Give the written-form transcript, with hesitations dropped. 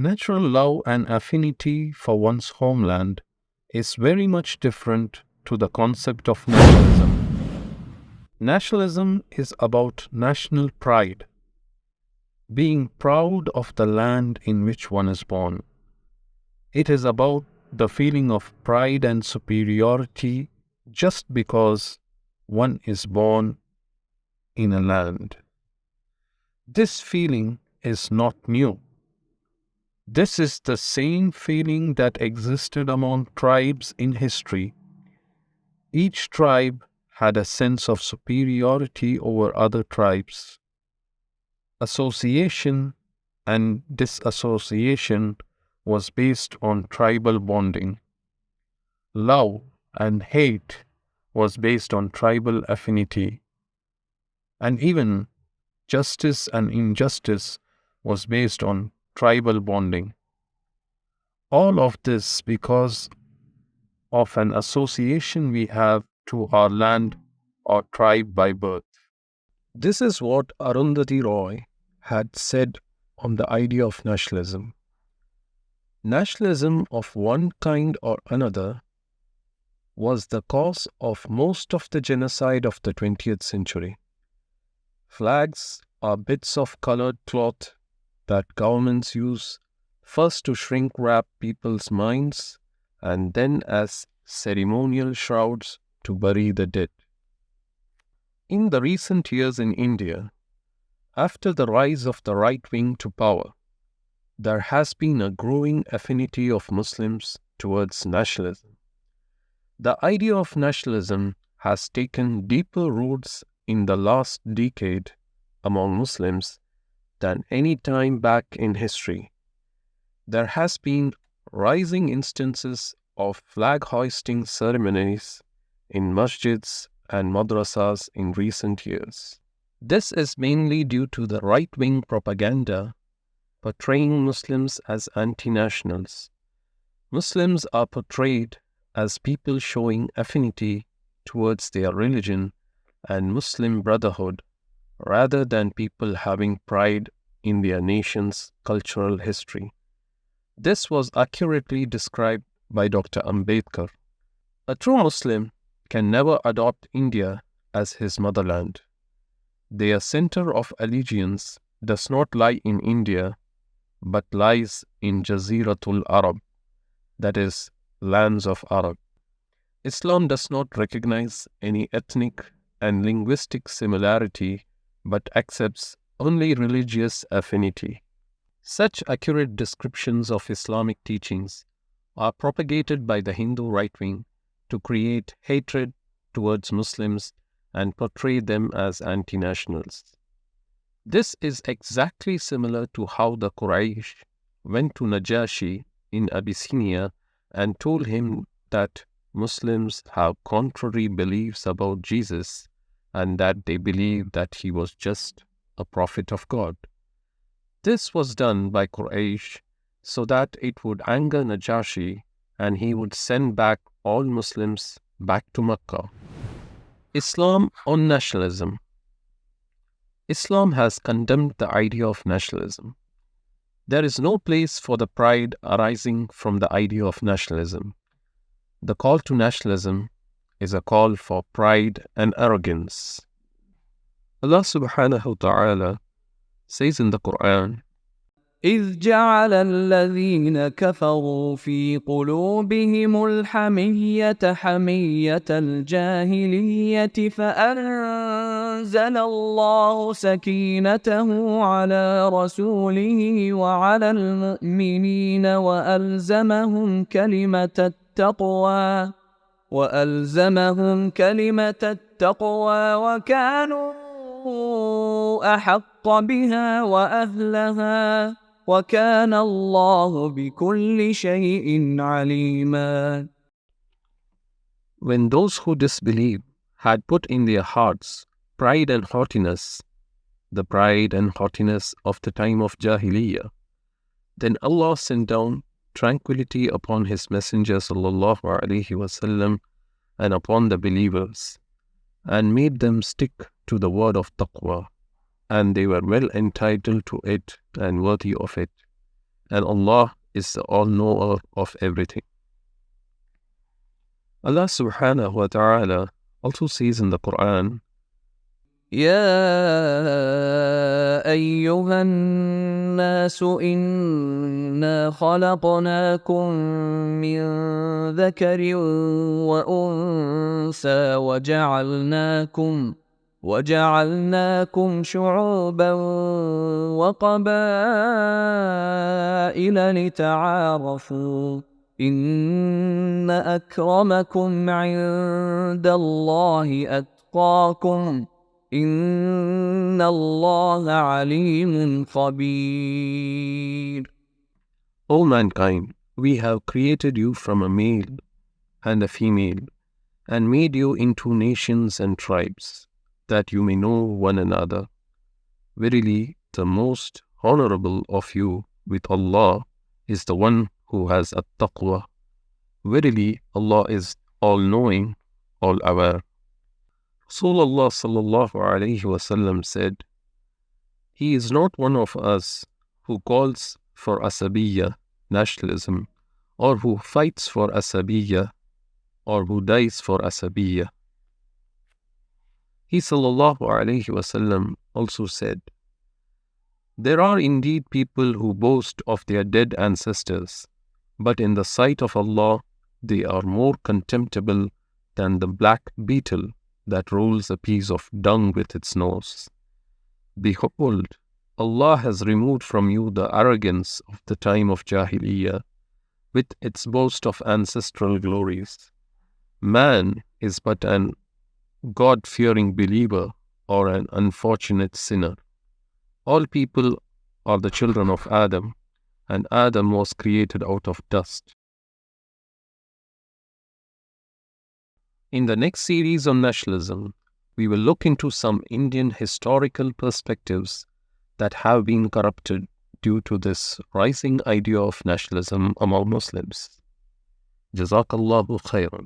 Natural love and affinity for one's homeland is very much different to the concept of nationalism. Nationalism is about national pride, being proud of the land in which one is born. It is about the feeling of pride and superiority just because one is born in a land. This feeling is not new. This is the same feeling that existed among tribes in history. Each tribe had a sense of superiority over other tribes. Association and disassociation was based on tribal bonding. Love and hate was based on tribal affinity. And even justice and injustice was based on tribal bonding. All of this because of an association we have to our land or tribe by birth. This is what Arundhati Roy had said on the idea of nationalism. Nationalism of one kind or another was the cause of most of the genocide of the 20th century. Flags are bits of colored cloth that governments use first to shrink wrap people's minds and then as ceremonial shrouds to bury the dead. In the recent years in India, after the rise of the right wing to power, there has been a growing affinity of Muslims towards nationalism. The idea of nationalism has taken deeper roots in the last decade among Muslims than any time back in history. There has been rising instances of flag-hoisting ceremonies in masjids and madrasas in recent years. This is mainly due to the right-wing propaganda portraying Muslims as anti-nationals. Muslims are portrayed as people showing affinity towards their religion and Muslim brotherhood rather than people having pride in their nation's cultural history. This was accurately described by Dr. Ambedkar. A true Muslim can never adopt India as his motherland. Their center of allegiance does not lie in India, but lies in Jaziratul Arab, that is, lands of Arab. Islam does not recognize any ethnic and linguistic similarity, but accepts only religious affinity. Such accurate descriptions of Islamic teachings are propagated by the Hindu right wing to create hatred towards Muslims and portray them as anti-nationals. This is exactly similar to how the Quraysh went to Najashi in Abyssinia and told him that Muslims have contrary beliefs about Jesus and that they believe that he was just a prophet of God. This was done by Quraysh so that it would anger Najashi and he would send back all Muslims back to Mecca. Islam on nationalism. Islam has condemned the idea of nationalism. There is no place for the pride arising from the idea of nationalism. The call to nationalism is a call for pride and arrogance. Allah subhanahu wa ta'ala says in the Quran, إذ جعل الذين كفروا في قلوبهم الحمية حمية الجاهلية فأنزل الله سكينته على رسوله وعلى المؤمنين وألزمهم كلمة التقوى وكانوا أحق بها وأهلها وَكَانَ اللَّهُ بِكُلِّ شَيْءٍ عَلِيمًا. when those who disbelieve had put in their hearts pride and haughtiness, the pride and haughtiness of the time of Jahiliyyah, then Allah sent down tranquility upon His Messenger sallallahu alaihi wasallam and upon the believers, and made them stick to the word of taqwa, and they were well entitled to it and worthy of it. and Allah is the all-knower of everything. Allah subhanahu wa ta'ala also says in the Quran, يا أيها الناس إنا خلقناكم من ذكر وأنثى وجعلناكم شعوبا وقبائل لتعارفوا إن أكرمكم عند الله أتقاكم إن الله عليم خبير. O mankind, we have created you from a male and a female, and made you into nations and tribes, that you may know one another. Verily, the most honorable of you with Allah is the one who has at-taqwa. Verily, Allah is all-knowing, all-aware. Rasulullah sallallahu alayhi wasallam said, "He is not one of us who calls for asabiyya, nationalism, or who fights for asabiyya, or who dies for asabiyya." He sallallahu alayhi wasallam also said, "There are indeed people who boast of their dead ancestors, but in the sight of Allah, they are more contemptible than the black beetle that rolls a piece of dung with its nose. Behold, Allah has removed from you the arrogance of the time of Jahiliyyah with its boast of ancestral glories. Man is but an God-fearing believer or an unfortunate sinner. All people are the children of Adam, and Adam was created out of dust." In the next series on nationalism, we will look into some Indian historical perspectives that have been corrupted due to this rising idea of nationalism among Muslims. Jazakallahu khairan.